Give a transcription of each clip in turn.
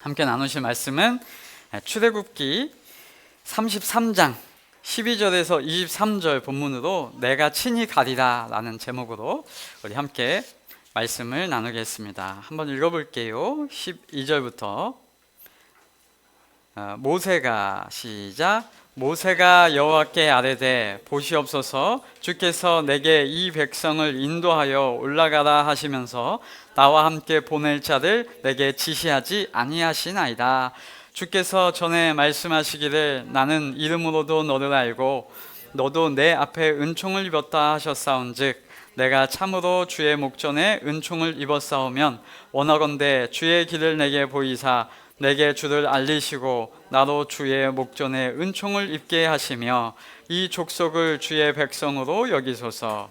함께 나누실 말씀은 출애굽기 33장 12절에서 23절 본문으로 내가 친히 가리라 라는 제목으로 우리 함께 말씀을 나누겠습니다. 한번 읽어볼게요. 12절부터 모세가 시작. 모세가 여호와께 아뢰되 보시옵소서, 주께서 내게 이 백성을 인도하여 올라가라 하시면서 나와 함께 보낼 자를 내게 지시하지 아니하시나이다. 주께서 전에 말씀하시기를 나는 이름으로도 너를 알고 너도 내 앞에 은총을 입었다 하셨사온즉 내가 참으로 주의 목전에 은총을 입었사오면 원하건대 주의 길을 내게 보이사 내게 주를 알리시고 나로 주의 목전에 은총을 입게 하시며 이 족속을 주의 백성으로 여기소서.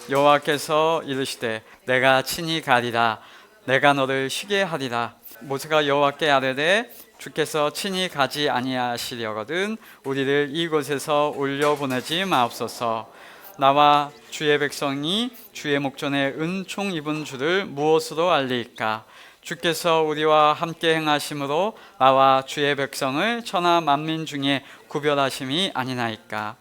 여호와께서 이르시되 내가 친히 가리라. 내가 너를 쉬게 하리라. 모세가 여호와께 아뢰되 주께서 친히 가지 아니하시려거든 우리를 이곳에서 올려보내지 마옵소서. 나와 주의 백성이 주의 목전에 은총 입은 줄을 무엇으로 알리까? 주께서 우리와 함께 행하심으로 나와 주의 백성을 천하 만민 중에 구별하심이 아니나이까?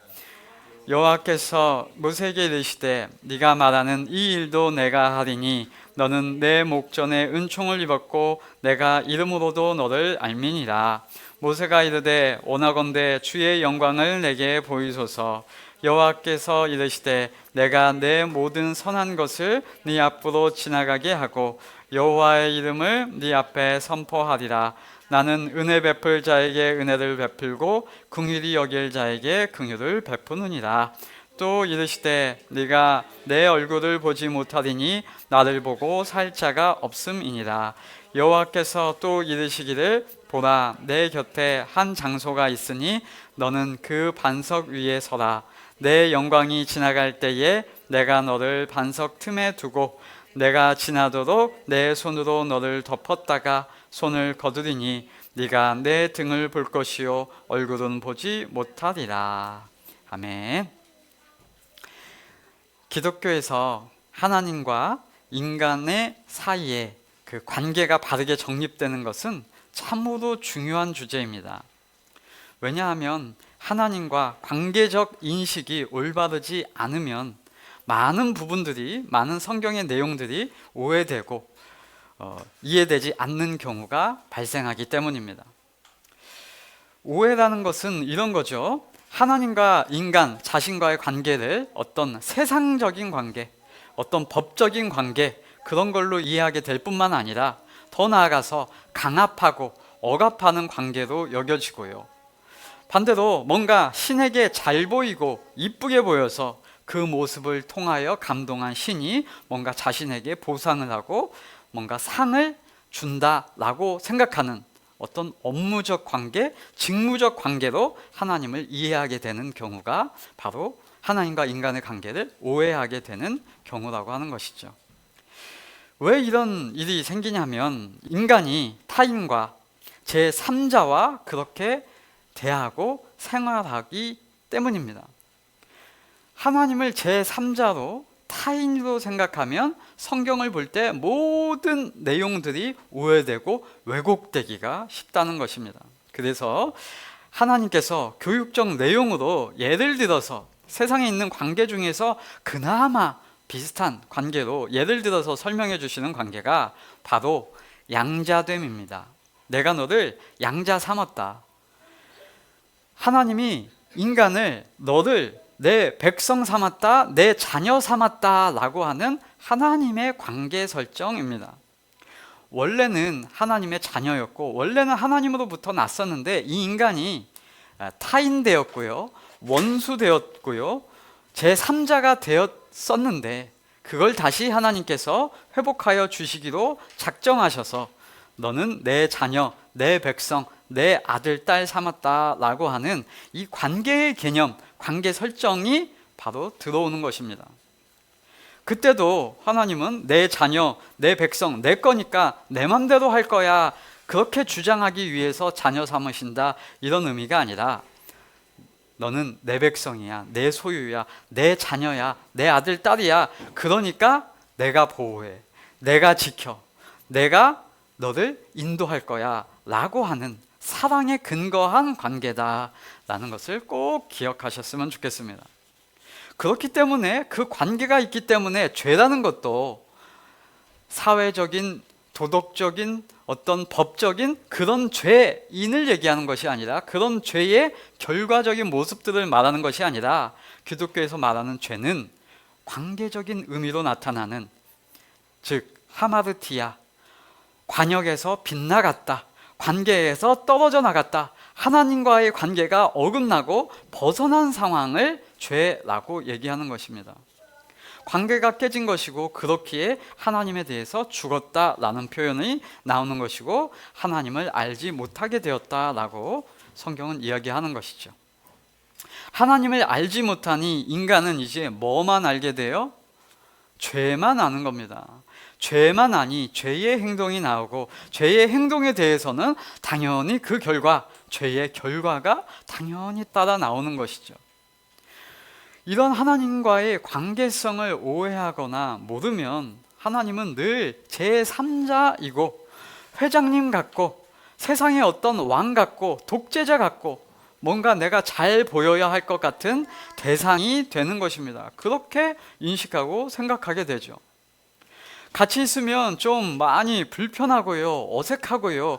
여호와께서 모세에게 이르시되 네가 말하는 이 일도 내가 하리니 너는 내 목전에 은총을 입었고 내가 이름으로도 너를 알미니라. 모세가 이르되 원하건대 주의 영광을 내게 보이소서. 여호와께서 이르시되 내가 내 모든 선한 것을 네 앞으로 지나가게 하고 여호와의 이름을 네 앞에 선포하리라. 나는 은혜 베풀 자에게 은혜를 베풀고 긍휼히 여길 자에게 긍휼을 베푸느니라. 또 이르시되 네가 내 얼굴을 보지 못하리니 나를 보고 살 자가 없음이니라. 여호와께서 또 이르시기를 보라 내 곁에 한 장소가 있으니 너는 그 반석 위에 서라. 내 영광이 지나갈 때에 내가 너를 반석 틈에 두고 내가 지나도록 내 손으로 너를 덮었다가 손을 거두리니 네가 내 등을 볼 것이요 얼굴은 보지 못하리라. 아멘. 기독교에서 하나님과 인간의 사이에 그 관계가 바르게 정립되는 것은 참으로 중요한 주제입니다. 왜냐하면 하나님과 관계적 인식이 올바르지 않으면 많은 부분들이, 많은 성경의 내용들이 오해되고 이해되지 않는 경우가 발생하기 때문입니다. 오해라는 것은 이런 거죠. 하나님과 인간, 자신과의 관계를 어떤 세상적인 관계, 어떤 법적인 관계, 그런 걸로 이해하게 될 뿐만 아니라 더 나아가서 강압하고 억압하는 관계로 여겨지고요. 반대로 뭔가 신에게 잘 보이고 이쁘게 보여서 그 모습을 통하여 감동한 신이 뭔가 자신에게 보상을 하고 뭔가 상을 준다라고 생각하는 어떤 업무적 관계, 직무적 관계로 하나님을 이해하게 되는 경우가 바로 하나님과 인간의 관계를 오해하게 되는 경우라고 하는 것이죠. 왜 이런 일이 생기냐면 인간이 타인과 제3자와 그렇게 대하고 생활하기 때문입니다. 하나님을 제3자로 타인으로 생각하면 성경을 볼 때 모든 내용들이 오해되고 왜곡되기가 쉽다는 것입니다. 그래서 하나님께서 교육적 내용으로 예를 들어서 세상에 있는 관계 중에서 그나마 비슷한 관계로 예를 들어서 설명해 주시는 관계가 바로 양자됨입니다. 내가 너를 양자 삼았다. 하나님이 인간을 너를 내 백성 삼았다, 내 자녀 삼았다 라고 하는 하나님의 관계 설정입니다. 원래는 하나님의 자녀였고 원래는 하나님으로부터 났었는데 이 인간이 타인되었고요, 원수되었고요, 제3자가 되었었는데 그걸 다시 하나님께서 회복하여 주시기로 작정하셔서 너는 내 자녀, 내 백성, 내 아들, 딸 삼았다라고 하는 이 관계의 개념, 관계 설정이 바로 들어오는 것입니다. 그때도 하나님은 내 자녀, 내 백성, 내 거니까 내 맘대로 할 거야 그렇게 주장하기 위해서 자녀 삼으신다 이런 의미가 아니라 너는 내 백성이야, 내 소유야, 내 자녀야, 내 아들, 딸이야. 그러니까 내가 보호해, 내가 지켜, 내가 너를 인도할 거야 라고 하는 사랑에 근거한 관계다라는 것을 꼭 기억하셨으면 좋겠습니다. 그렇기 때문에 그 관계가 있기 때문에 죄라는 것도 사회적인 도덕적인 어떤 법적인 그런 죄인을 얘기하는 것이 아니라, 그런 죄의 결과적인 모습들을 말하는 것이 아니라, 기독교에서 말하는 죄는 관계적인 의미로 나타나는, 즉 하마르티아, 관역에서 빗나갔다, 관계에서 떨어져 나갔다, 하나님과의 관계가 어긋나고 벗어난 상황을 죄라고 얘기하는 것입니다. 관계가 깨진 것이고, 그렇기에 하나님에 대해서 죽었다라는 표현이 나오는 것이고, 하나님을 알지 못하게 되었다라고 성경은 이야기하는 것이죠. 하나님을 알지 못하니 인간은 이제 뭐만 알게 돼요? 죄만 아는 겁니다. 죄만 아니 죄의 행동이 나오고, 죄의 행동에 대해서는 당연히 그 결과, 죄의 결과가 당연히 따라 나오는 것이죠. 이런 하나님과의 관계성을 오해하거나 모르면 하나님은 늘 제3자이고 회장님 같고 세상의 어떤 왕 같고 독재자 같고 뭔가 내가 잘 보여야 할 것 같은 대상이 되는 것입니다. 그렇게 인식하고 생각하게 되죠. 같이 있으면 좀 많이 불편하고요, 어색하고요,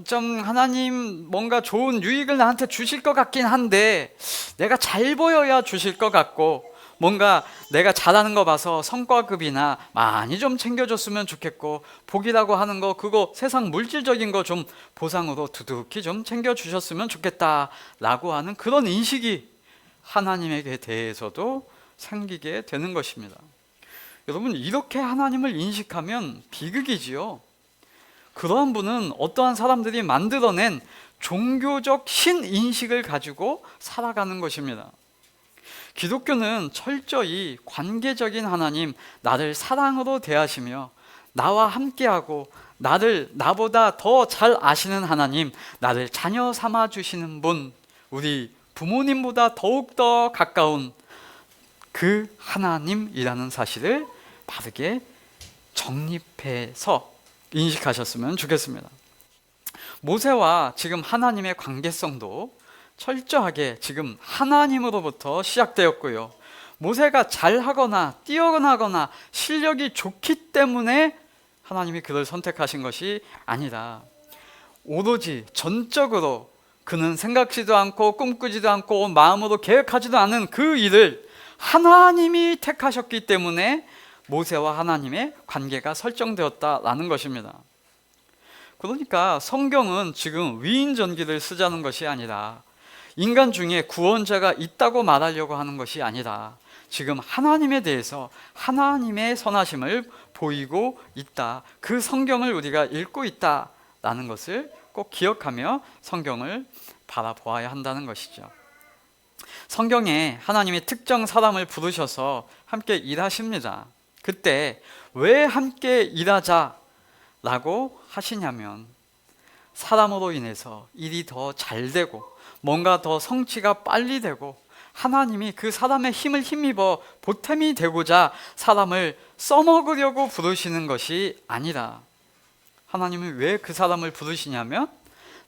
좀 하나님 뭔가 좋은 유익을 나한테 주실 것 같긴 한데 내가 잘 보여야 주실 것 같고, 뭔가 내가 잘하는 거 봐서 성과급이나 많이 좀 챙겨줬으면 좋겠고, 복이라고 하는 거 그거 세상 물질적인 거 좀 보상으로 두둑히 좀 챙겨주셨으면 좋겠다라고 하는 그런 인식이 하나님에게 대해서도 생기게 되는 것입니다. 여러분, 이렇게 하나님을 인식하면 비극이지요. 그러한 분은 어떠한 사람들이 만들어낸 종교적 신인식을 가지고 살아가는 것입니다. 기독교는 철저히 관계적인 하나님, 나를 사랑으로 대하시며 나와 함께하고 나보다 더 잘 아시는 하나님, 나를 자녀 삼아 주시는 분, 우리 부모님보다 더욱더 가까운 그 하나님이라는 사실을 바르게 정립해서 인식하셨으면 좋겠습니다. 모세와 지금 하나님의 관계성도 철저하게 지금 하나님으로부터 시작되었고요, 모세가 잘하거나 뛰어나거나 실력이 좋기 때문에 하나님이 그를 선택하신 것이 아니라, 오로지 전적으로 그는 생각지도 않고 꿈꾸지도 않고 마음으로 계획하지도 않은 그 일을 하나님이 택하셨기 때문에 모세와 하나님의 관계가 설정되었다라는 것입니다. 그러니까 성경은 지금 위인전기를 쓰자는 것이 아니라, 인간 중에 구원자가 있다고 말하려고 하는 것이 아니라, 지금 하나님에 대해서 하나님의 선하심을 보이고 있다, 그 성경을 우리가 읽고 있다라는 것을 꼭 기억하며 성경을 바라보아야 한다는 것이죠. 성경에 하나님이 특정 사람을 부르셔서 함께 일하십니다. 그때 왜 함께 일하자라고 하시냐면, 사람으로 인해서 일이 더 잘 되고 뭔가 더 성취가 빨리 되고, 하나님이 그 사람의 힘을 힘입어 보탬이 되고자 사람을 써먹으려고 부르시는 것이 아니라, 하나님은 왜 그 사람을 부르시냐면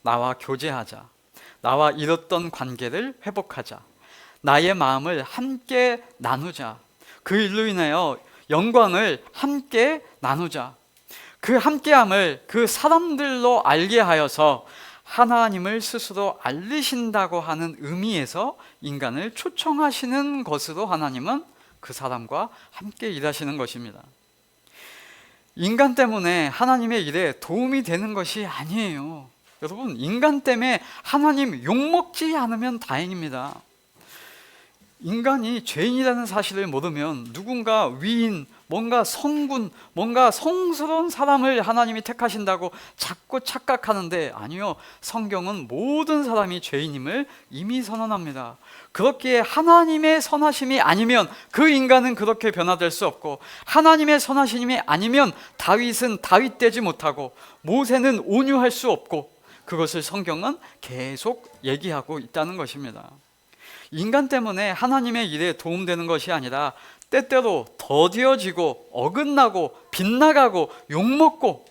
나와 교제하자, 나와 잃었던 관계를 회복하자, 나의 마음을 함께 나누자, 그 일로 인하여 영광을 함께 나누자, 그 함께함을 그 사람들로 알게 하여서 하나님을 스스로 알리신다고 하는 의미에서 인간을 초청하시는 것으로 하나님은 그 사람과 함께 일하시는 것입니다. 인간 때문에 하나님의 일에 도움이 되는 것이 아니에요. 여러분, 인간 때문에 하나님 욕먹지 않으면 다행입니다. 인간이 죄인이라는 사실을 모르면 누군가 위인, 뭔가 성군, 뭔가 성스러운 사람을 하나님이 택하신다고 자꾸 착각하는데, 아니요, 성경은 모든 사람이 죄인임을 이미 선언합니다. 그렇기에 하나님의 선하심이 아니면 그 인간은 그렇게 변화될 수 없고, 하나님의 선하심이 아니면 다윗은 다윗되지 못하고 모세는 온유할 수 없고, 그것을 성경은 계속 얘기하고 있다는 것입니다. 인간 때문에 하나님의 일에 도움되는 것이 아니라, 때때로 더디어지고 어긋나고 빗나가고 욕먹고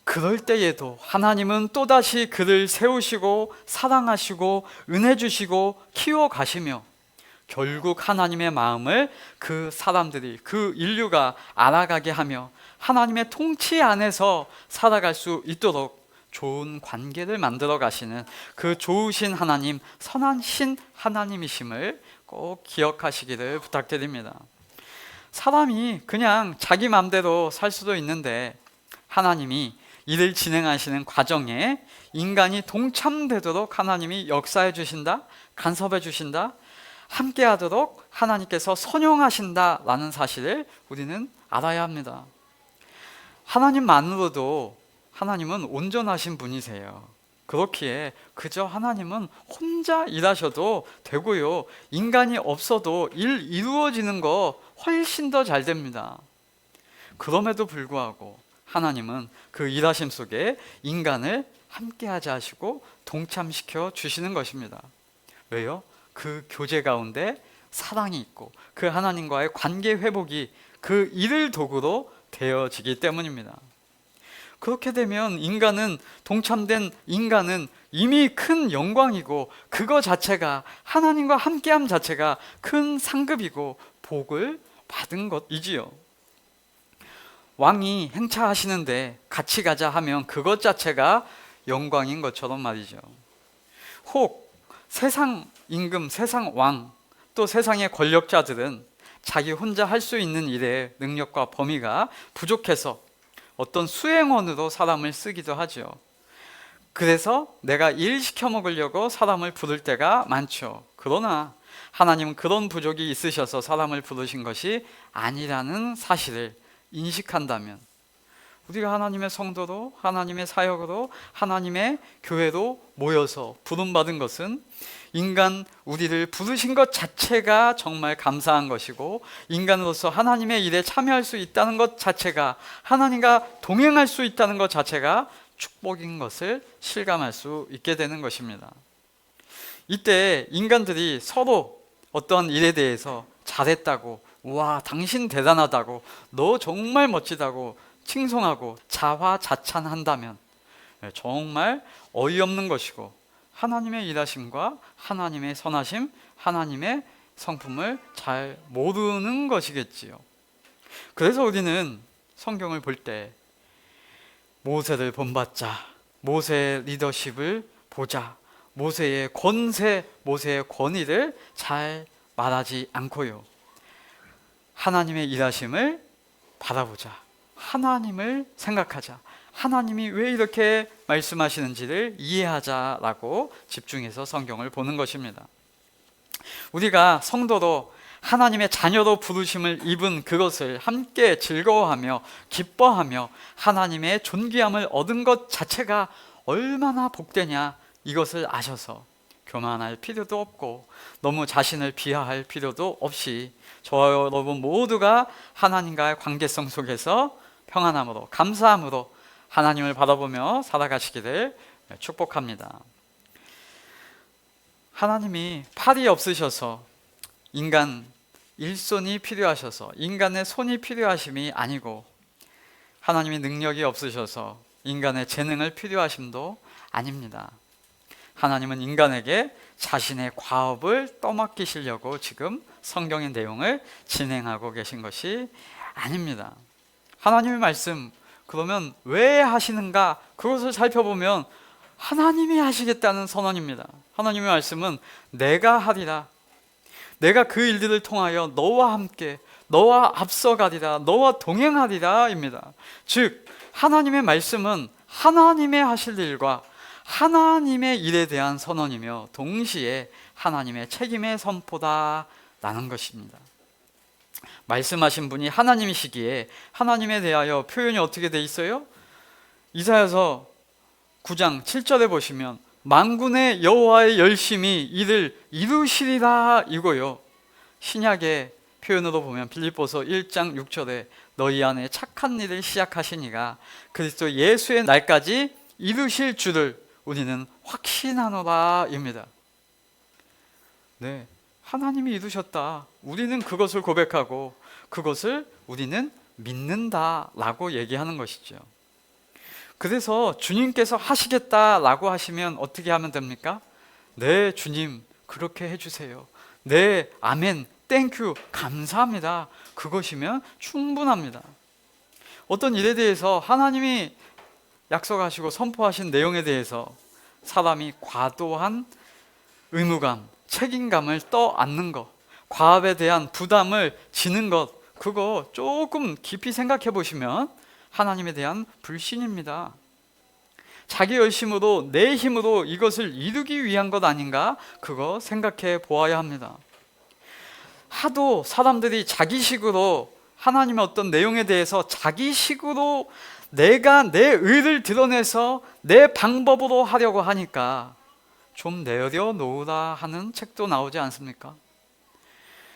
그럴 때에도 하나님은 또다시 그를 세우시고 사랑하시고 은혜 주시고 키워가시며 결국 하나님의 마음을 그 사람들이, 그 인류가 알아가게 하며 하나님의 통치 안에서 살아갈 수 있도록 좋은 관계를 만들어 가시는 그 좋으신 하나님, 선하신 하나님이심을 꼭 기억하시기를 부탁드립니다. 사람이 그냥 자기 마음대로 살 수도 있는데 하나님이 일을 진행하시는 과정에 인간이 동참되도록 하나님이 역사해 주신다, 간섭해 주신다, 함께 하도록 하나님께서 선용하신다라는 사실을 우리는 알아야 합니다. 하나님만으로도 하나님은 온전하신 분이세요. 그렇기에 그저 하나님은 혼자 일하셔도 되고요, 인간이 없어도 일 이루어지는 거 훨씬 더 잘 됩니다. 그럼에도 불구하고 하나님은 그 일하심 속에 인간을 함께하자 하시고 동참시켜 주시는 것입니다. 왜요? 그 교제 가운데 사랑이 있고 그 하나님과의 관계 회복이 그 일을 도구로 되어지기 때문입니다. 그렇게 되면 동참된 인간은 이미 큰 영광이고 그거 자체가, 하나님과 함께함 자체가 큰 상급이고 복을 받은 것이지요. 왕이 행차하시는데 같이 가자 하면 그것 자체가 영광인 것처럼 말이죠. 혹 세상 임금, 세상 왕, 또 세상의 권력자들은 자기 혼자 할 수 있는 일의 능력과 범위가 부족해서 어떤 수행원으로 사람을 쓰기도 하죠. 그래서 내가 일 시켜 먹으려고 사람을 부를 때가 많죠. 그러나 하나님은 그런 부족이 있으셔서 사람을 부르신 것이 아니라는 사실을 인식한다면, 우리가 하나님의 성도로, 하나님의 사역으로, 하나님의 교회로 모여서 부름받은 것은 우리를 부르신 것 자체가 정말 감사한 것이고, 인간으로서 하나님의 일에 참여할 수 있다는 것 자체가, 하나님과 동행할 수 있다는 것 자체가 축복인 것을 실감할 수 있게 되는 것입니다. 이때 인간들이 서로 어떤 일에 대해서 잘했다고, 와 당신 대단하다고, 너 정말 멋지다고 칭송하고 자화자찬한다면 정말 어이없는 것이고, 하나님의 일하심과 하나님의 선하심, 하나님의 성품을 잘 모르는 것이겠지요. 그래서 우리는 성경을 볼 때 모세를 본받자, 모세의 리더십을 보자, 모세의 권세, 모세의 권위를 잘 말하지 않고요, 하나님의 일하심을 바라보자, 하나님을 생각하자, 하나님이 왜 이렇게 말씀하시는지를 이해하자라고 집중해서 성경을 보는 것입니다. 우리가 성도로 하나님의 자녀로 부르심을 입은 그것을 함께 즐거워하며 기뻐하며 하나님의 존귀함을 얻은 것 자체가 얼마나 복되냐, 이것을 아셔서 교만할 필요도 없고 너무 자신을 비하할 필요도 없이 저와 여러분 모두가 하나님과의 관계성 속에서 평안함으로, 감사함으로 하나님을 바라보며 살아가시기를 축복합니다. 하나님이 팔이 없으셔서 인간 일손이 필요하셔서 인간의 손이 필요하심이 아니고, 하나님이 능력이 없으셔서 인간의 재능을 필요하심도 아닙니다. 하나님은 인간에게 자신의 과업을 떠맡기시려고 지금 성경의 내용을 진행하고 계신 것이 아닙니다. 하나님의 말씀, 그러면 왜 하시는가? 그것을 살펴보면 하나님이 하시겠다는 선언입니다. 하나님의 말씀은 내가 하리라, 내가 그 일들을 통하여 너와 함께, 너와 앞서가리라, 너와 동행하리라 입니다. 즉 하나님의 말씀은 하나님의 하실 일과 하나님의 일에 대한 선언이며 동시에 하나님의 책임의 선포다라는 것입니다. 말씀하신 분이 하나님이시기에 하나님에 대하여 표현이 어떻게 돼 있어요? 이사야서 9장 7절에 보시면 만군의 여호와의 열심히 이를 이루시리라 이고요, 신약의 표현으로 보면 빌립보서 1장 6절에 너희 안에 착한 일을 시작하시니가 그리스도 예수의 날까지 이루실 줄을 우리는 확신하노라 입니다. 네, 하나님이 이루셨다, 우리는 그것을 고백하고 그것을 우리는 믿는다라고 얘기하는 것이죠. 그래서 주님께서 하시겠다라고 하시면 어떻게 하면 됩니까? 네, 주님, 그렇게 해주세요. 네, 아멘, 땡큐, 감사합니다. 그것이면 충분합니다. 어떤 일에 대해서 하나님이 약속하시고 선포하신 내용에 대해서 사람이 과도한 의무감, 책임감을 떠안는 것, 과업에 대한 부담을 지는 것, 그거 조금 깊이 생각해 보시면 하나님에 대한 불신입니다. 자기 열심으로, 내 힘으로 이것을 이루기 위한 것 아닌가? 그거 생각해 보아야 합니다. 하도 사람들이 자기식으로 하나님의 어떤 내용에 대해서 자기식으로 내가 내 의를 드러내서 내 방법으로 하려고 하니까 좀 내려놓으라 하는 책도 나오지 않습니까?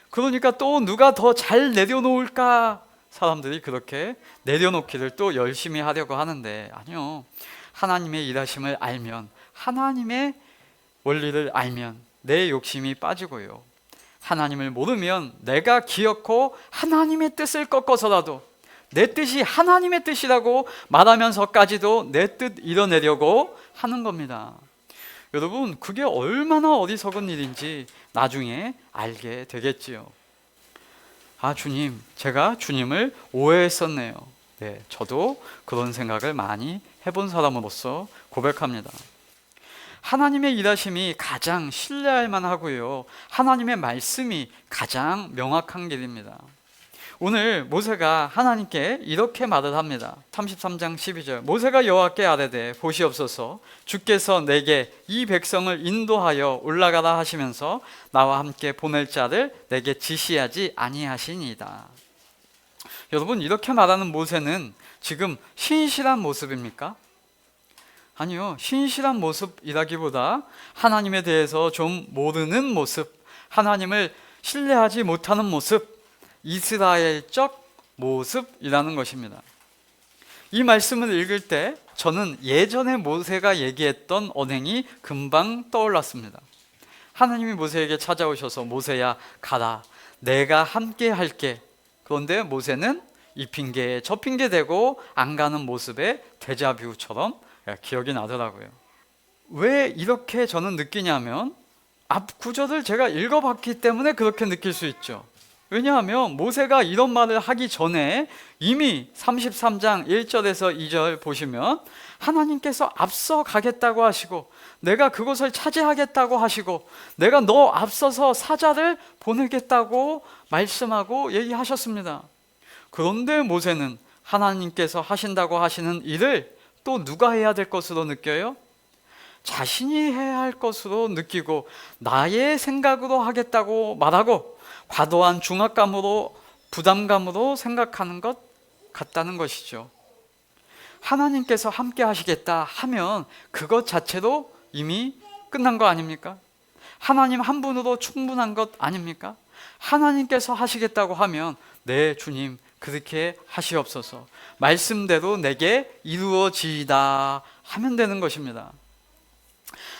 그러니까 또 누가 더 잘 내려놓을까? 사람들이 그렇게 내려놓기를 또 열심히 하려고 하는데, 아니요. 하나님의 일하심을 알면, 하나님의 원리를 알면 내 욕심이 빠지고요, 하나님을 모르면 내가 기어코 하나님의 뜻을 꺾어서라도 내 뜻이 하나님의 뜻이라고 말하면서까지도 내 뜻 이뤄내려고 하는 겁니다. 여러분, 그게 얼마나 어리석은 일인지 나중에 알게 되겠지요. 아, 주님, 제가 주님을 오해했었네요. 네, 저도 그런 생각을 많이 해본 사람으로서 고백합니다. 하나님의 일하심이 가장 신뢰할 만하고요, 하나님의 말씀이 가장 명확한 길입니다. 오늘 모세가 하나님께 이렇게 말을 합니다. 33장 12절, 모세가 여호와께 아뢰되 보시옵소서, 주께서 내게 이 백성을 인도하여 올라가라 하시면서 나와 함께 보낼 자를 내게 지시하지 아니하시니이다. 여러분, 이렇게 말하는 모세는 지금 신실한 모습입니까? 아니요, 신실한 모습이라기보다 하나님에 대해서 좀 모르는 모습, 하나님을 신뢰하지 못하는 모습, 이스라엘적 모습이라는 것입니다. 이 말씀을 읽을 때 저는 예전에 모세가 얘기했던 언행이 금방 떠올랐습니다. 하나님이 모세에게 찾아오셔서 모세야 가라, 내가 함께 할게. 그런데 모세는 이 핑계에 저 핑계 대고 안 가는 모습의 데자뷰처럼 기억이 나더라고요. 왜 이렇게 저는 느끼냐면 앞 구절을 제가 읽어봤기 때문에 그렇게 느낄 수 있죠. 왜냐하면 모세가 이런 말을 하기 전에 이미 33장 1절에서 2절 보시면 하나님께서 앞서 가겠다고 하시고 내가 그곳을 차지하겠다고 하시고 내가 너 앞서서 사자를 보내겠다고 말씀하고 얘기하셨습니다. 그런데 모세는 하나님께서 하신다고 하시는 일을 또 누가 해야 될 것으로 느껴요? 자신이 해야 할 것으로 느끼고 나의 생각으로 하겠다고 말하고 과도한 중압감으로 부담감으로 생각하는 것 같다는 것이죠. 하나님께서 함께 하시겠다 하면 그것 자체도 이미 끝난 거 아닙니까? 하나님 한 분으로 충분한 것 아닙니까? 하나님께서 하시겠다고 하면 네, 주님 그렇게 하시옵소서, 말씀대로 내게 이루어지이다 하면 되는 것입니다.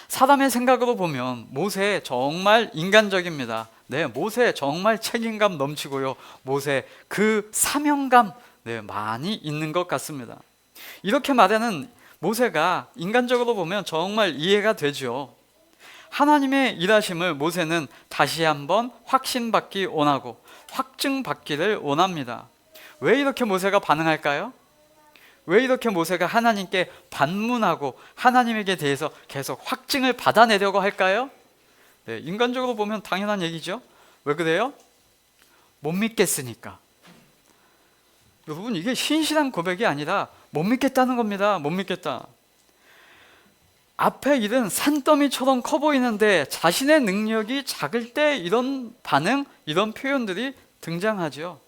사람의 생각으로 보면 모세 정말 인간적입니다. 네, 모세 정말 책임감 넘치고요, 모세 그 사명감 많이 있는 것 같습니다. 이렇게 말하는 모세가 인간적으로 보면 정말 이해가 되죠. 하나님의 일하심을 모세는 다시 한번 확신받기 원하고 확증받기를 원합니다. 왜 이렇게 모세가 반응할까요? 왜 이렇게 모세가 하나님께 반문하고 하나님에게 대해서 계속 확증을 받아내려고 할까요? 네, 인간적으로 보면 당연한 얘기죠. 왜 그래요? 못 믿겠으니까. 여러분, 이게 신실한 고백이 아니라 못 믿겠다는 겁니다. 못 믿겠다. 앞에 일은 산더미처럼 커 보이는데 자신의 능력이 작을 때 이런 반응, 이런 표현들이 등장하죠.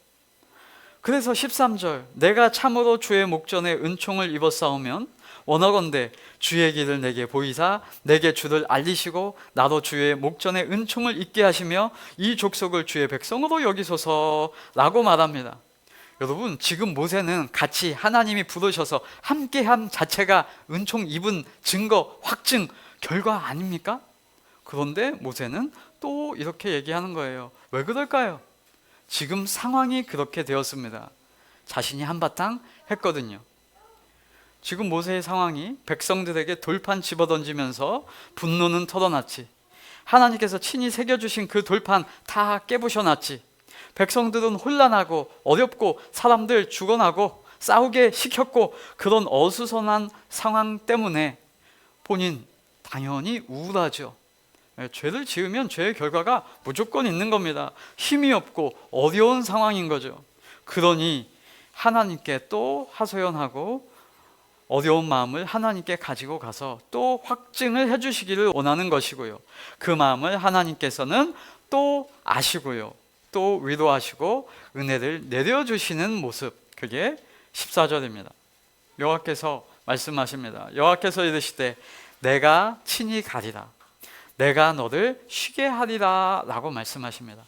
그래서 13절, 내가 참으로 주의 목전에 은총을 입었사오면 원하건대 주의 길을 내게 보이사 내게 주를 알리시고 나도 주의 목전에 은총을 입게 하시며 이 족속을 주의 백성으로 여기소서라고 말합니다. 여러분, 지금 모세는 같이 하나님이 부르셔서 함께함 자체가 은총 입은 증거, 확증, 결과 아닙니까? 그런데 모세는 또 이렇게 얘기하는 거예요. 왜 그럴까요? 지금 상황이 그렇게 되었습니다. 자신이 한바탕 했거든요. 지금 모세의 상황이 백성들에게 돌판 집어던지면서 분노는 털어놨지. 하나님께서 친히 새겨주신 그 돌판 다 깨부셔놨지. 백성들은 혼란하고 어렵고 사람들 죽어나고 싸우게 시켰고, 그런 어수선한 상황 때문에 본인 당연히 우울하죠. 죄를 지으면 죄의 결과가 무조건 있는 겁니다. 힘이 없고 어려운 상황인 거죠. 그러니 하나님께 또 하소연하고 어려운 마음을 하나님께 가지고 가서 또 확증을 해주시기를 원하는 것이고요. 그 마음을 하나님께서는 또 아시고요, 또 위로하시고 은혜를 내려주시는 모습, 그게 14절입니다. 여호와께서 말씀하십니다. 여호와께서 이르시되 내가 친히 가리라, 내가 너를 쉬게 하리라 라고 말씀하십니다.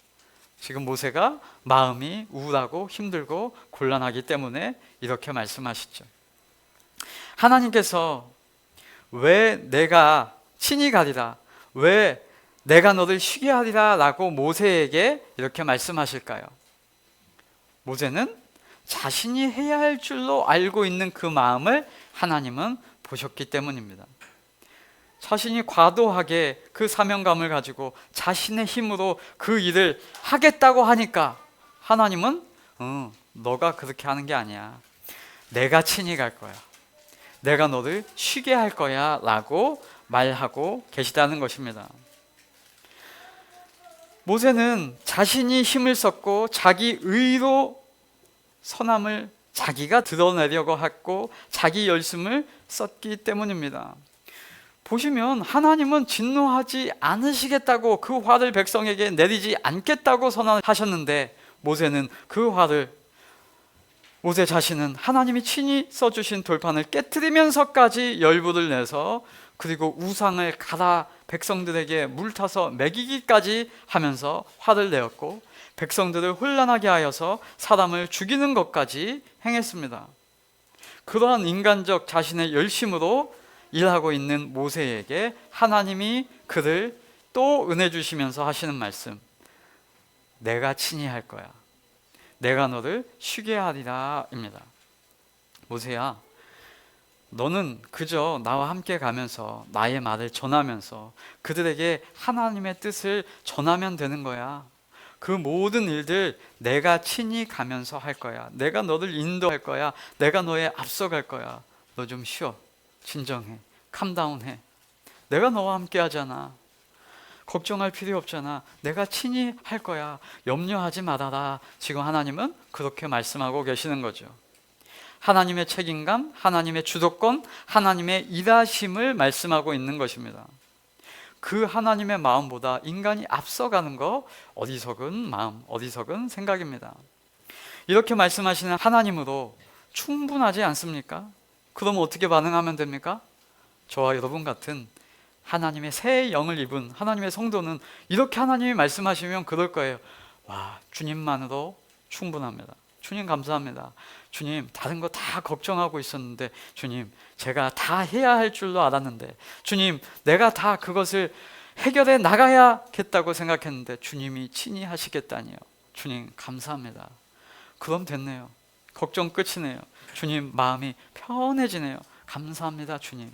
지금 모세가 마음이 우울하고 힘들고 곤란하기 때문에 이렇게 말씀하시죠. 하나님께서 왜 내가 친히 가리라, 왜 내가 너를 쉬게 하리라 라고 모세에게 이렇게 말씀하실까요? 모세는 자신이 해야 할 줄로 알고 있는 그 마음을 하나님은 보셨기 때문입니다. 자신이 과도하게 그 사명감을 가지고 자신의 힘으로 그 일을 하겠다고 하니까 하나님은 너가 그렇게 하는 게 아니야, 내가 친히 갈 거야, 내가 너를 쉬게 할 거야 라고 말하고 계시다는 것입니다. 모세는 자신이 힘을 썼고 자기 의로 선함을 자기가 드러내려고 했고 자기 열심을 썼기 때문입니다. 보시면 하나님은 진노하지 않으시겠다고, 그 화를 백성에게 내리지 않겠다고 선언하셨는데 모세는 그 화를, 모세 자신은 하나님이 친히 써주신 돌판을 깨트리면서까지 열불을 내서, 그리고 우상을 갈아 백성들에게 물타서 먹이기까지 하면서 화를 내었고 백성들을 혼란하게 하여서 사람을 죽이는 것까지 행했습니다. 그러한 인간적 자신의 열심으로 일하고 있는 모세에게 하나님이 그를 또 은혜 주시면서 하시는 말씀, 내가 친히 할 거야, 내가 너를 쉬게 하리라 입니다. 모세야, 너는 그저 나와 함께 가면서 나의 말을 전하면서 그들에게 하나님의 뜻을 전하면 되는 거야. 그 모든 일들 내가 친히 가면서 할 거야. 내가 너를 인도할 거야. 내가 너에 앞서갈 거야. 너 좀 쉬어, 진정해, 캄다운해. 내가 너와 함께 하잖아. 걱정할 필요 없잖아. 내가 친히 할 거야. 염려하지 말아라. 지금 하나님은 그렇게 말씀하고 계시는 거죠. 하나님의 책임감, 하나님의 주도권, 하나님의 일하심을 말씀하고 있는 것입니다. 그 하나님의 마음보다 인간이 앞서가는 거 어리석은 마음, 어리석은 생각입니다. 이렇게 말씀하시는 하나님으로 충분하지 않습니까? 그럼 어떻게 반응하면 됩니까? 저와 여러분 같은 하나님의 새 영을 입은 하나님의 성도는 이렇게 하나님이 말씀하시면 그럴 거예요. 와, 주님만으로 충분합니다. 주님 감사합니다. 주님, 다른 거 다 걱정하고 있었는데 주님, 제가 다 해야 할 줄로 알았는데 주님, 내가 다 그것을 해결해 나가야겠다고 생각했는데 주님이 친히 하시겠다니요. 주님 감사합니다. 그럼 됐네요. 걱정 끝이네요. 주님, 마음이 편해지네요. 감사합니다 주님.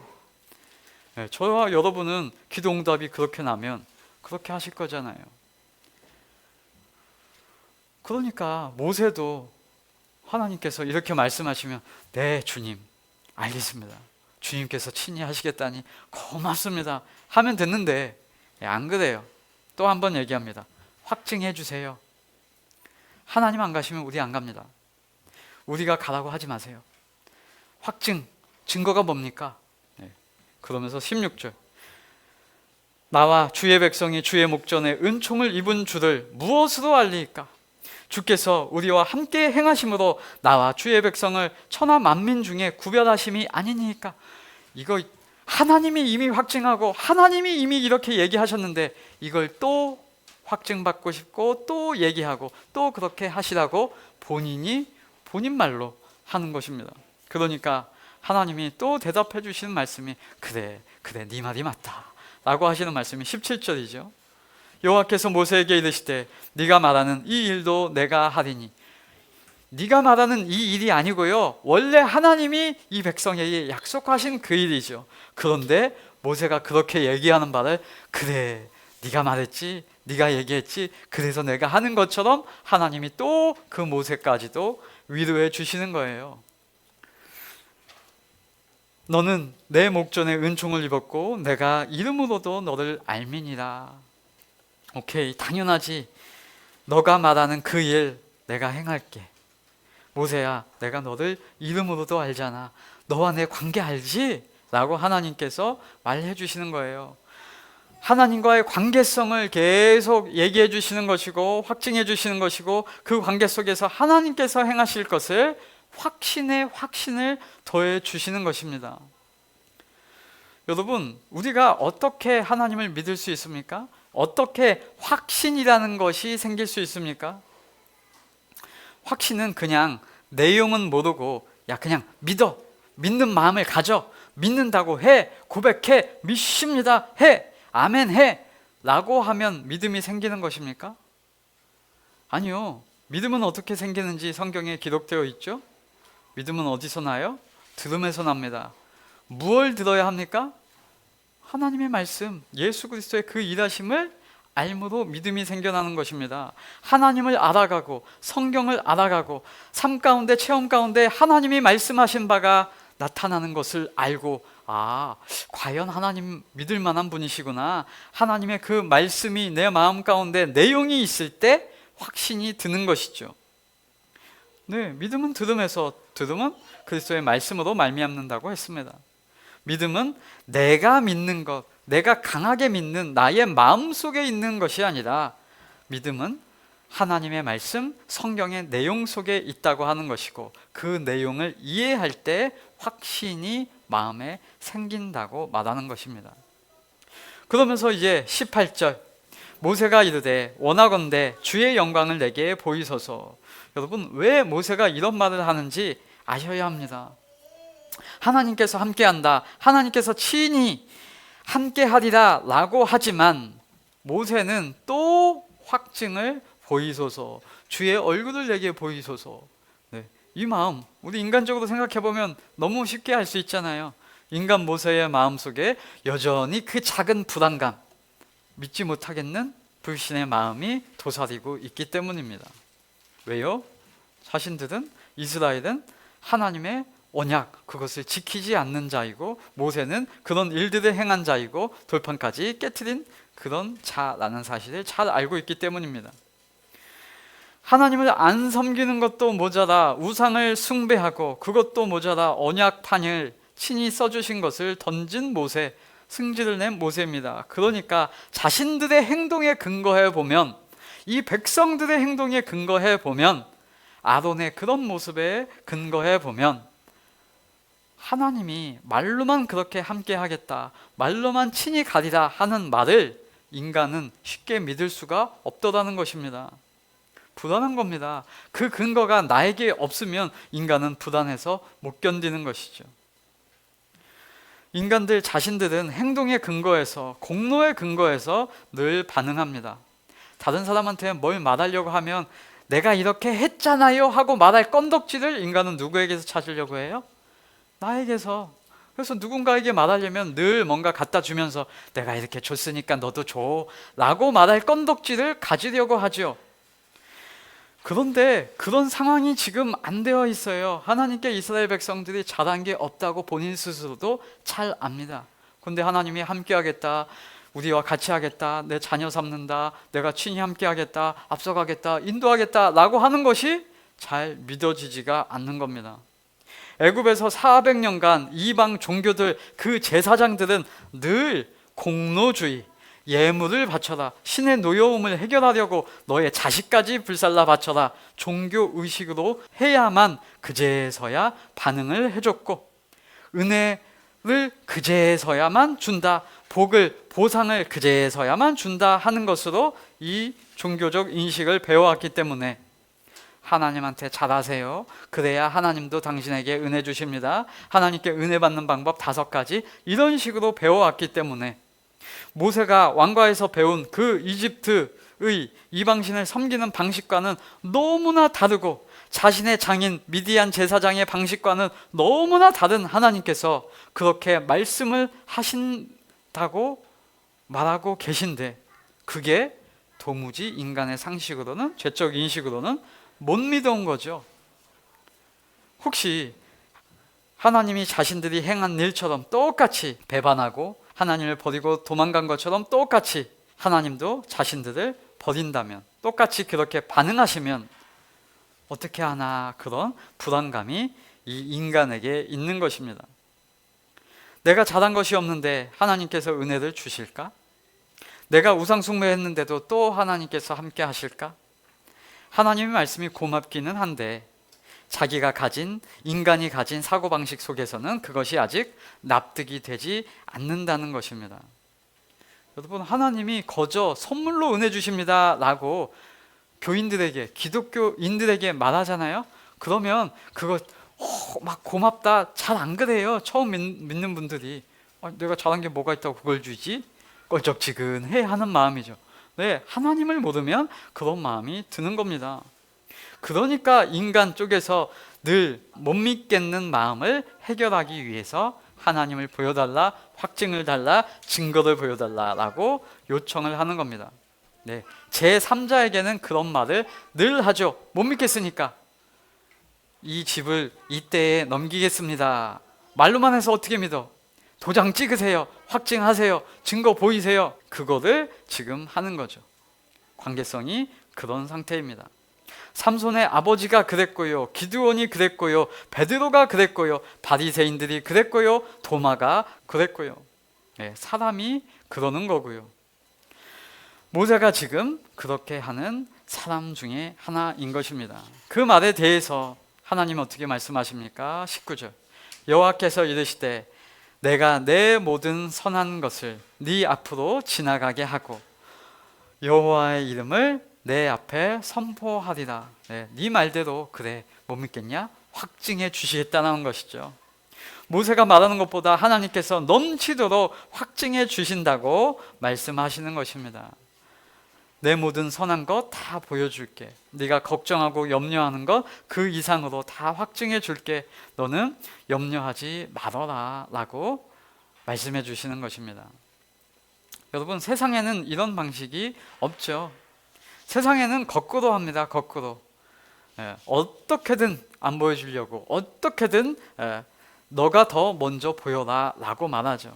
네, 저와 여러분은 기도 응답이 그렇게 나면 그렇게 하실 거잖아요. 그러니까 모세도 하나님께서 이렇게 말씀하시면 네 주님 알겠습니다, 주님께서 친히 하시겠다니 고맙습니다 하면 됐는데 안 그래요. 또 한 번 얘기합니다. 확증해 주세요. 하나님 안 가시면 우리 안 갑니다. 우리가 가라고 하지 마세요. 확증, 증거가 뭡니까? 네. 그러면서 16절, 나와 주의 백성이 주의 목전에 은총을 입은 주를 무엇으로 알리까? 주께서 우리와 함께 행하심으로 나와 주의 백성을 천하 만민 중에 구별하심이 아니니까. 이거 하나님이 이미 확증하고 하나님이 이미 이렇게 얘기하셨는데 이걸 또 확증받고 싶고 또 얘기하고 또 그렇게 하시라고 본인이 본인 말로 하는 것입니다. 그러니까 하나님이 또 대답해 주시는 말씀이 그래 네 말이 맞다 라고 하시는 말씀이 17절이죠. 여호와께서 모세에게 이르시되 네가 말하는 이 일도 내가 하리니 네가 말하는 이 일이 아니고요, 원래 하나님이 이 백성에게 약속하신 그 일이죠. 그런데 모세가 그렇게 얘기하는 바를, 그래, 네가 말했지, 네가 얘기했지, 그래서 내가 하는 것처럼 하나님이 또 그 모세까지도 위로해 주시는 거예요. 너는 내 목전에 은총을 입었고 내가 이름으로도 너를 알미니라. 오케이, 당연하지. 너가 말하는 그 일 내가 행할게. 모세야, 내가 너를 이름으로도 알잖아. 너와 내 관계 알지? 라고 하나님께서 말해 주시는 거예요. 하나님과의 관계성을 계속 얘기해 주시는 것이고 확증해 주시는 것이고, 그 관계 속에서 하나님께서 행하실 것을 확신에 확신을 더해 주시는 것입니다. 여러분, 우리가 어떻게 하나님을 믿을 수 있습니까? 어떻게 확신이라는 것이 생길 수 있습니까? 확신은 그냥 내용은 모르고, 야, 그냥 믿어, 믿는 마음을 가져, 믿는다고 해, 고백해, 믿습니다 해, 아멘 해 라고 하면 믿음이 생기는 것입니까? 아니요. 믿음은 어떻게 생기는지 성경에 기록되어 있죠? 믿음은 어디서 나요? 들음에서 납니다. 무엇을 들어야 합니까? 하나님의 말씀, 예수 그리스도의 그 일하심을 알므로 믿음이 생겨나는 것입니다. 하나님을 알아가고 성경을 알아가고 삶 가운데, 체험 가운데 하나님이 말씀하신 바가 나타나는 것을 알고, 아, 과연 하나님 믿을 만한 분이시구나, 하나님의 그 말씀이 내 마음 가운데 내용이 있을 때 확신이 드는 것이죠. 네, 믿음은 들음에서, 들음은 그리스도의 말씀으로 말미암는다고 했습니다. 믿음은 내가 믿는 것, 내가 강하게 믿는 나의 마음 속에 있는 것이 아니라, 믿음은 하나님의 말씀, 성경의 내용 속에 있다고 하는 것이고, 그 내용을 이해할 때 확신이 마음에 생긴다고 말하는 것입니다. 그러면서 이제 18절, 모세가 이르되 원하건대 주의 영광을 내게 보이소서. 여러분, 왜 모세가 이런 말을 하는지 아셔야 합니다. 하나님께서 함께한다, 하나님께서 친히 함께하리라 라고 하지만 모세는 또 확증을 보이소서, 주의 얼굴을 내게 보이소서. 네, 이 마음, 우리 인간적으로 생각해보면 너무 쉽게 할 수 있잖아요. 인간 모세의 마음속에 여전히 그 작은 불안감, 믿지 못하겠는 불신의 마음이 도사리고 있기 때문입니다. 왜요? 자신들은, 이스라엘은 하나님의 언약, 그것을 지키지 않는 자이고, 모세는 그런 일들을 행한 자이고 돌판까지 깨트린 그런 자라는 사실을 잘 알고 있기 때문입니다. 하나님을 안 섬기는 것도 모자라 우상을 숭배하고, 그것도 모자라 언약판을 친히 써주신 것을 던진 모세, 승질을 낸 모세입니다. 그러니까 자신들의 행동에 근거해 보면, 이 백성들의 행동에 근거해 보면, 아론의 그런 모습에 근거해 보면, 하나님이 말로만 그렇게 함께 하겠다, 말로만 친히 가리라 하는 말을 인간은 쉽게 믿을 수가 없다는 것입니다. 불안한 겁니다. 그 근거가 나에게 없으면 인간은 불안해서 못 견디는 것이죠. 인간들 자신들은 행동의 근거에서, 공로의 근거에서 늘 반응합니다. 다른 사람한테 뭘 말하려고 하면 내가 이렇게 했잖아요 하고 말할 건덕지를 인간은 누구에게서 찾으려고 해요? 나에게서. 그래서 누군가에게 말하려면 늘 뭔가 갖다 주면서 내가 이렇게 줬으니까 너도 줘 라고 말할 건덕지를 가지려고 하죠. 그런데 그런 상황이 지금 안 되어 있어요. 하나님께 이스라엘 백성들이 잘한 게 없다고 본인 스스로도 잘 압니다. 그런데 하나님이 함께 하겠다, 우리와 같이 하겠다, 내 자녀 삼는다, 내가 친히 함께 하겠다, 앞서가겠다, 인도하겠다 라고 하는 것이 잘 믿어지지가 않는 겁니다. 애굽에서 400년간 이방 종교들, 그 제사장들은 늘 공로주의, 예물을 바쳐라, 신의 노여움을 해결하려고 너의 자식까지 불살라 바쳐라, 종교 의식으로 해야만 그제서야 반응을 해줬고, 은혜를 그제서야만 준다, 복을, 보상을 그제서야만 준다 하는 것으로 이 종교적 인식을 배워왔기 때문에 하나님한테 잘하세요, 그래야 하나님도 당신에게 은혜 주십니다, 하나님께 은혜 받는 방법 5가지, 이런 식으로 배워왔기 때문에 모세가 왕과에서 배운 그 이집트의 이방신을 섬기는 방식과는 너무나 다르고 자신의 장인 미디안 제사장의 방식과는 너무나 다른 하나님께서 그렇게 말씀을 하신다고 말하고 계신데 그게 도무지 인간의 상식으로는, 죄적 인식으로는 못 믿어온 거죠. 혹시 하나님이 자신들이 행한 일처럼 똑같이 배반하고 하나님을 버리고 도망간 것처럼 똑같이 하나님도 자신들을 버린다면, 똑같이 그렇게 반응하시면 어떻게 하나, 그런 불안감이 이 인간에게 있는 것입니다. 내가 잘한 것이 없는데 하나님께서 은혜를 주실까? 내가 우상 숭배했는데도 또 하나님께서 함께 하실까? 하나님의 말씀이 고맙기는 한데 자기가 가진, 인간이 가진 사고방식 속에서는 그것이 아직 납득이 되지 않는다는 것입니다. 여러분, 하나님이 거저 선물로 은혜 주십니다 라고 교인들에게, 기독교인들에게 말하잖아요. 그러면 그거 막 고맙다, 잘 안 그래요. 처음 믿는 분들이 내가 잘한 게 뭐가 있다고 그걸 주지? 껄쩍지근해 하는 마음이죠. 네, 하나님을 모르면 그런 마음이 드는 겁니다. 그러니까 인간 쪽에서 늘 못 믿겠는 마음을 해결하기 위해서 하나님을 보여달라, 확증을 달라, 증거를 보여달라라고 요청을 하는 겁니다. 네, 제3자에게는 그런 말을 늘 하죠. 못 믿겠으니까 이 집을 이때에 넘기겠습니다. 말로만 해서 어떻게 믿어? 도장 찍으세요. 확증하세요. 증거 보이세요. 그거를 지금 하는 거죠. 관계성이 그런 상태입니다. 삼손의 아버지가 그랬고요, 기드온이 그랬고요, 베드로가 그랬고요, 바리새인들이 그랬고요, 도마가 그랬고요. 네, 사람이 그러는 거고요. 모세가 지금 그렇게 하는 사람 중에 하나인 것입니다. 그 말에 대해서 하나님은 어떻게 말씀하십니까? 19절 여호와께서 이르시되 내가 내 모든 선한 것을 네 앞으로 지나가게 하고 여호와의 이름을 내 앞에 선포하리라. 네 말대로 그래, 못 믿겠냐? 확증해 주시겠다는 것이죠. 모세가 말하는 것보다 하나님께서 넘치도록 확증해 주신다고 말씀하시는 것입니다. 내 모든 선한 것 다 보여줄게. 네가 걱정하고 염려하는 것 그 이상으로 다 확증해 줄게. 너는 염려하지 말아라 라고 말씀해 주시는 것입니다. 여러분, 세상에는 이런 방식이 없죠. 세상에는 거꾸로 합니다. 거꾸로. 어떻게든 안 보여주려고, 어떻게든 너가 더 먼저 보여라 라고 말하죠.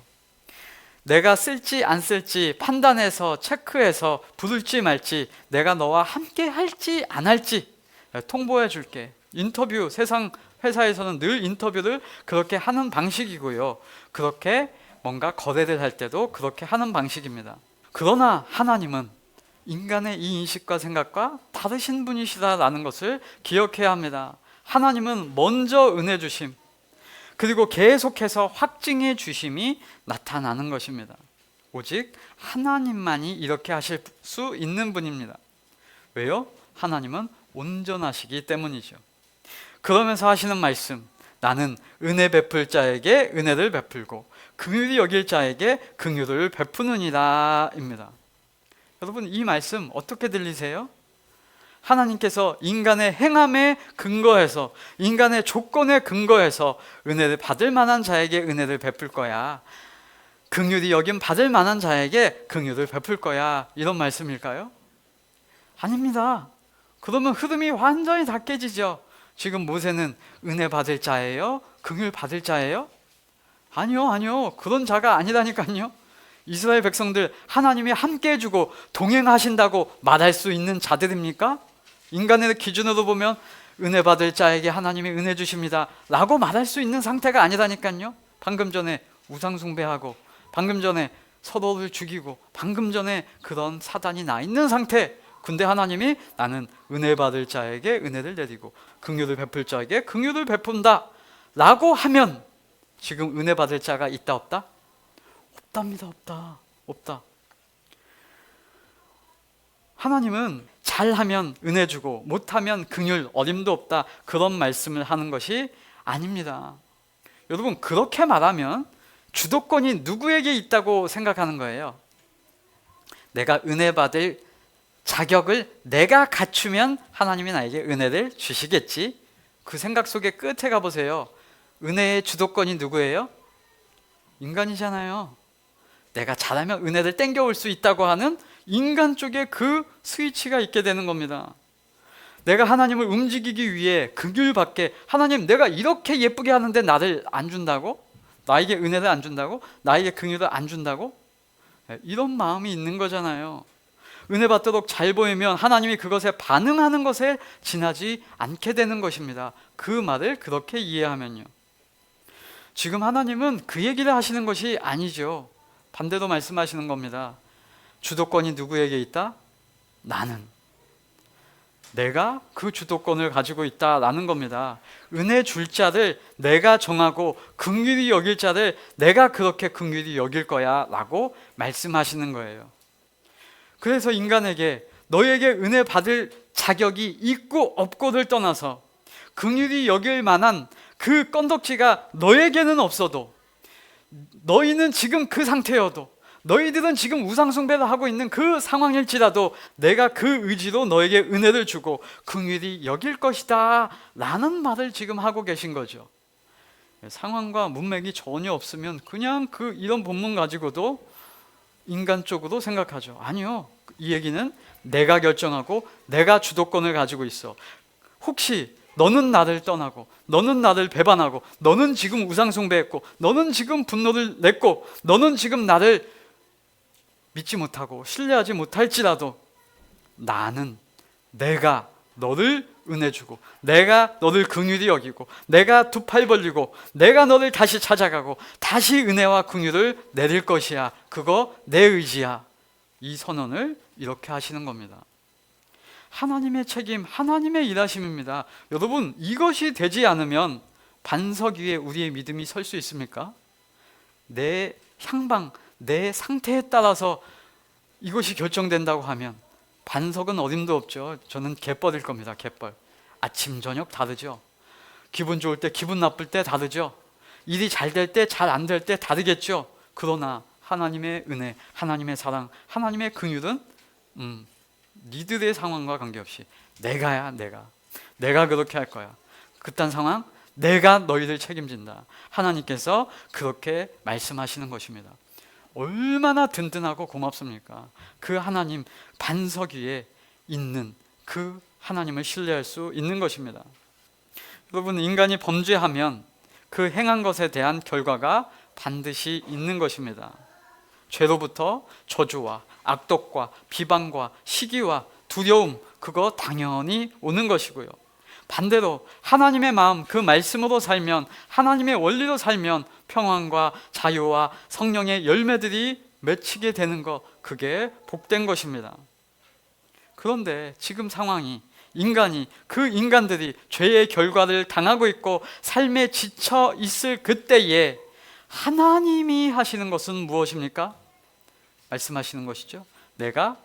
내가 쓸지 안 쓸지 판단해서 체크해서 부를지 말지, 내가 너와 함께 할지 안 할지 통보해 줄게. 인터뷰, 세상 회사에서는 늘 인터뷰를 그렇게 하는 방식이고요, 그렇게 뭔가 거래를 할 때도 그렇게 하는 방식입니다. 그러나 하나님은 인간의 이 인식과 생각과 다르신 분이시다라는 것을 기억해야 합니다. 하나님은 먼저 은혜 주심, 그리고 계속해서 확증해 주심이 나타나는 것입니다. 오직 하나님만이 이렇게 하실 수 있는 분입니다. 왜요? 하나님은 온전하시기 때문이죠. 그러면서 하시는 말씀, 나는 은혜 베풀 자에게 은혜를 베풀고 긍휼히 여길 자에게 긍휼을 베푸느니라 입니다. 여러분, 이 말씀 어떻게 들리세요? 하나님께서 인간의 행함에 근거해서, 인간의 조건에 근거해서 은혜를 받을 만한 자에게 은혜를 베풀 거야, 긍휼히 여김 받을 만한 자에게 긍휼을 베풀 거야, 이런 말씀일까요? 아닙니다. 그러면 흐름이 완전히 다 깨지죠. 지금 모세는 은혜 받을 자예요? 긍휼 받을 자예요? 아니요. 그런 자가 아니라니까요. 이스라엘 백성들 하나님이 함께 해주고 동행하신다고 말할 수 있는 자들입니까? 인간의 기준으로 보면 은혜 받을 자에게 하나님이 은혜 주십니다 라고 말할 수 있는 상태가 아니라니까요. 방금 전에 우상 숭배하고, 방금 전에 서로를 죽이고, 방금 전에 그런 사단이 나 있는 상태. 근데 하나님이 나는 은혜 받을 자에게 은혜를 내리고 긍휼을 베풀 자에게 긍휼을 베푼다 라고 하면 지금 은혜 받을 자가 있다 없다? 없답니다. 없다. 하나님은 잘하면 은혜 주고 못하면 긍휼, 어림도 없다, 그런 말씀을 하는 것이 아닙니다. 여러분, 그렇게 말하면 주도권이 누구에게 있다고 생각하는 거예요? 내가 은혜 받을 자격을 내가 갖추면 하나님이 나에게 은혜를 주시겠지. 그 생각 속에 끝에 가보세요. 은혜의 주도권이 누구예요? 인간이잖아요. 내가 잘하면 은혜를 땡겨올 수 있다고 하는 인간 쪽에 그 스위치가 있게 되는 겁니다. 내가 하나님을 움직이기 위해 긍휼 받게, 하나님 내가 이렇게 예쁘게 하는데 나를 안 준다고? 나에게 은혜를 안 준다고? 나에게 긍휼을 안 준다고? 이런 마음이 있는 거잖아요. 은혜 받도록 잘 보이면 하나님이 그것에 반응하는 것에 지나지 않게 되는 것입니다. 그 말을 그렇게 이해하면요. 지금 하나님은 그 얘기를 하시는 것이 아니죠. 반대로 말씀하시는 겁니다. 주도권이 누구에게 있다? 나는. 내가 그 주도권을 가지고 있다라는 겁니다. 은혜 줄 자를 내가 정하고 긍휼히 여길 자를 내가 그렇게 긍휼히 여길 거야 라고 말씀하시는 거예요. 그래서 인간에게 너에게 은혜 받을 자격이 있고 없고를 떠나서 긍휼히 여길 만한 그 건덕지가 너에게는 없어도, 너희는 지금 그 상태여도, 너희들은 지금 우상숭배를 하고 있는 그 상황일지라도 내가 그 의지로 너에게 은혜를 주고 긍휼히 여길 것이다 라는 말을 지금 하고 계신 거죠. 상황과 문맥이 전혀 없으면 그냥 이런 본문 가지고도 인간적으로 생각하죠. 아니요, 이 얘기는 내가 결정하고 내가 주도권을 가지고 있어. 혹시 너는 나를 떠나고, 너는 나를 배반하고, 너는 지금 우상숭배했고, 너는 지금 분노를 냈고, 너는 지금 나를 믿지 못하고 신뢰하지 못할지라도 나는, 내가 너를 은혜 주고, 내가 너를 긍휼히 여기고, 내가 두 팔 벌리고, 내가 너를 다시 찾아가고 다시 은혜와 긍휼을 내릴 것이야. 그거 내 의지야. 이 선언을 이렇게 하시는 겁니다. 하나님의 책임, 하나님의 일하심입니다. 여러분, 이것이 되지 않으면 반석 위에 우리의 믿음이 설 수 있습니까? 내 향방, 내 상태에 따라서 이것이 결정된다고 하면 반석은 어림도 없죠. 저는 갯벌일 겁니다. 갯벌. 아침 저녁 다르죠. 기분 좋을 때 기분 나쁠 때 다르죠. 일이 잘 될 때 잘 안 될 때 다르겠죠. 그러나 하나님의 은혜, 하나님의 사랑, 하나님의 긍휼은 니들의 상황과 관계없이 내가 그렇게 할 거야. 그딴 상황 내가 너희들 책임진다. 하나님께서 그렇게 말씀하시는 것입니다. 얼마나 든든하고 고맙습니까? 그 하나님 반석 위에 있는 그 하나님을 신뢰할 수 있는 것입니다. 여러분, 인간이 범죄하면 그 행한 것에 대한 결과가 반드시 있는 것입니다. 죄로부터 저주와 악독과 비방과 시기와 두려움, 그거 당연히 오는 것이고요. 반대로 하나님의 마음, 그 말씀으로 살면, 하나님의 원리로 살면 평안과 자유와 성령의 열매들이 맺히게 되는 것, 그게 복된 것입니다. 그런데 지금 상황이, 그 인간들이 죄의 결과를 당하고 있고 삶에 지쳐 있을 그때에 하나님이 하시는 것은 무엇입니까? 말씀하시는 것이죠. 내가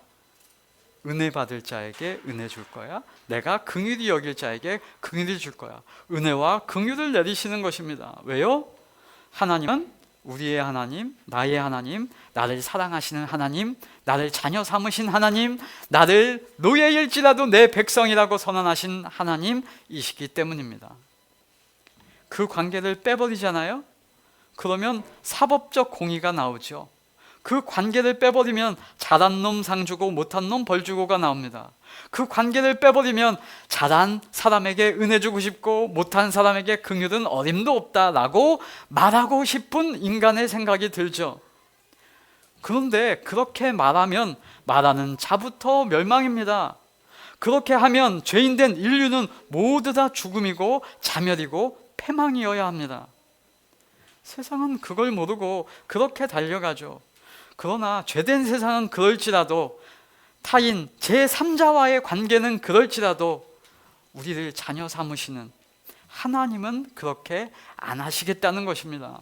은혜 받을 자에게 은혜 줄 거야. 내가 긍휼히 여길 자에게 긍휼을 줄 거야. 은혜와 긍휼을 내리시는 것입니다. 왜요? 하나님은 우리의 하나님, 나의 하나님, 나를 사랑하시는 하나님, 나를 자녀 삼으신 하나님, 나를 노예일지라도 내 백성이라고 선언하신 하나님이시기 때문입니다. 그 관계를 빼버리잖아요? 그러면 사법적 공의가 나오죠. 그 관계를 빼버리면 잘한 놈 상 주고 못한 놈 벌 주고가 나옵니다. 그 관계를 빼버리면 잘한 사람에게 은혜 주고 싶고 못한 사람에게 긍휼은 어림도 없다라고 말하고 싶은 인간의 생각이 들죠. 그런데 그렇게 말하면 말하는 자부터 멸망입니다. 그렇게 하면 죄인된 인류는 모두 다 죽음이고 자멸이고 패망이어야 합니다. 세상은 그걸 모르고 그렇게 달려가죠. 그러나 죄된 세상은 그럴지라도, 타인 제3자와의 관계는 그럴지라도 우리를 자녀 삼으시는 하나님은 그렇게 안 하시겠다는 것입니다.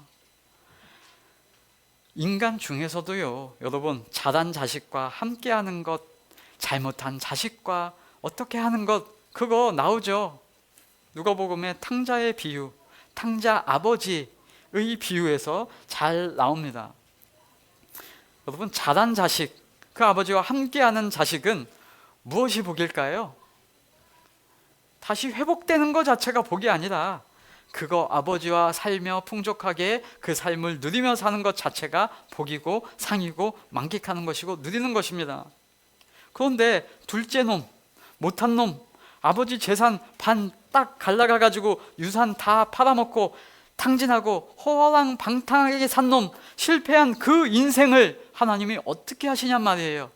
인간 중에서도요, 여러분, 잘한 자식과 함께하는 것, 잘못한 자식과 어떻게 하는 것, 그거 나오죠. 누가복음의 탕자의 비유, 탕자 아버지의 비유에서 잘 나옵니다. 여러분, 잘한 자식, 그 아버지와 함께하는 자식은 무엇이 복일까요? 다시 회복되는 것 자체가 복이 아니라 그거 아버지와 살며 풍족하게 그 삶을 누리며 사는 것 자체가 복이고 상이고 만끽하는 것이고 누리는 것입니다. 그런데 둘째 놈, 못한 놈, 아버지 재산 반 딱 갈라가 가지고 유산 다 팔아먹고 탕진하고 허랑방탕하게 산 놈, 실패한 그 인생을 하나님이 어떻게 하시냔 말이에요.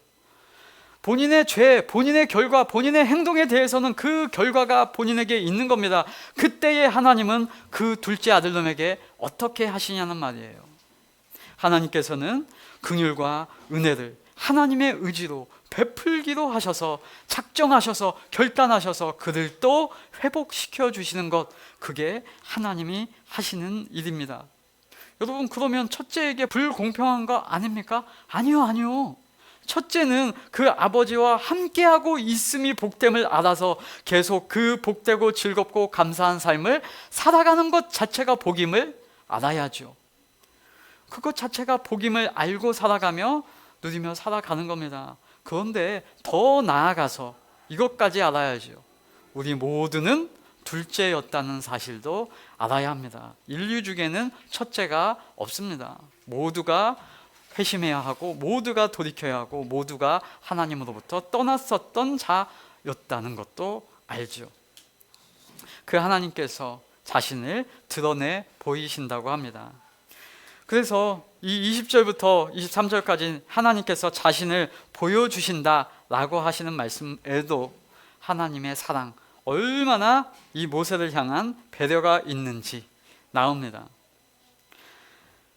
본인의 죄, 본인의 결과, 본인의 행동에 대해서는 그 결과가 본인에게 있는 겁니다. 그때에 하나님은 그 둘째 아들놈에게 어떻게 하시냐는 말이에요. 하나님께서는 긍휼과 은혜를 하나님의 의지로 베풀기로 하셔서 작정하셔서 결단하셔서 그들 또 회복시켜 주시는 것, 그게 하나님이 하시는 일입니다. 여러분, 그러면 첫째에게 불공평한 거 아닙니까? 아니요. 첫째는 그 아버지와 함께하고 있음이 복됨을 알아서 계속 그 복되고 즐겁고 감사한 삶을 살아가는 것 자체가 복임을 알아야죠. 그것 자체가 복임을 알고 살아가며 누리며 살아가는 겁니다. 그런데 더 나아가서 이것까지 알아야죠. 우리 모두는 둘째였다는 사실도 알아야 합니다. 인류 중에는 첫째가 없습니다. 모두가 회심해야 하고 모두가 돌이켜야 하고 모두가 하나님으로부터 떠났었던 자였다는 것도 알죠. 그 하나님께서 자신을 드러내 보이신다고 합니다. 그래서 이 20절부터 23절까지 하나님께서 자신을 보여주신다라고 하시는 말씀에도 하나님의 사랑, 얼마나 이 모세를 향한 배려가 있는지 나옵니다.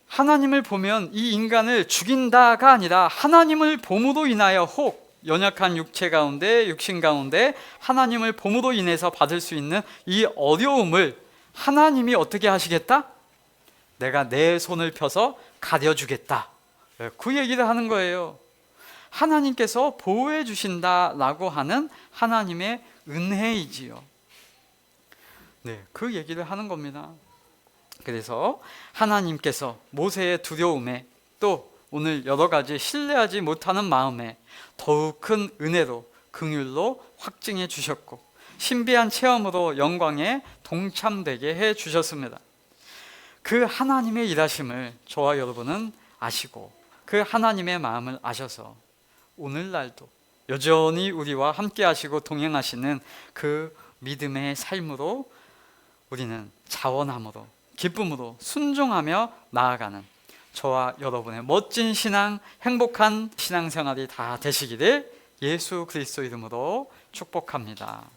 하나님을 보면 이 인간을 죽인다가 아니라 하나님을 봄으로 인하여 혹 연약한 육체 가운데, 육신 가운데 하나님을 봄으로 인해서 받을 수 있는 이 어려움을 하나님이 어떻게 하시겠다? 내가 내 손을 펴서 가려주겠다, 그 얘기를 하는 거예요. 하나님께서 보호해 주신다라고 하는 하나님의 은혜이지요. 그 얘기를 하는 겁니다. 그래서 하나님께서 모세의 두려움에 또 오늘 여러 가지 신뢰하지 못하는 마음에 더욱 큰 은혜로 긍휼로 확증해 주셨고 신비한 체험으로 영광에 동참되게 해 주셨습니다. 그 하나님의 일하심을 저와 여러분은 아시고 그 하나님의 마음을 아셔서 오늘날도 여전히 우리와 함께 하시고 동행하시는 그 믿음의 삶으로 우리는 자원함으로 기쁨으로 순종하며 나아가는 저와 여러분의 멋진 신앙, 행복한 신앙생활이 다 되시기를 예수 그리스도 이름으로 축복합니다.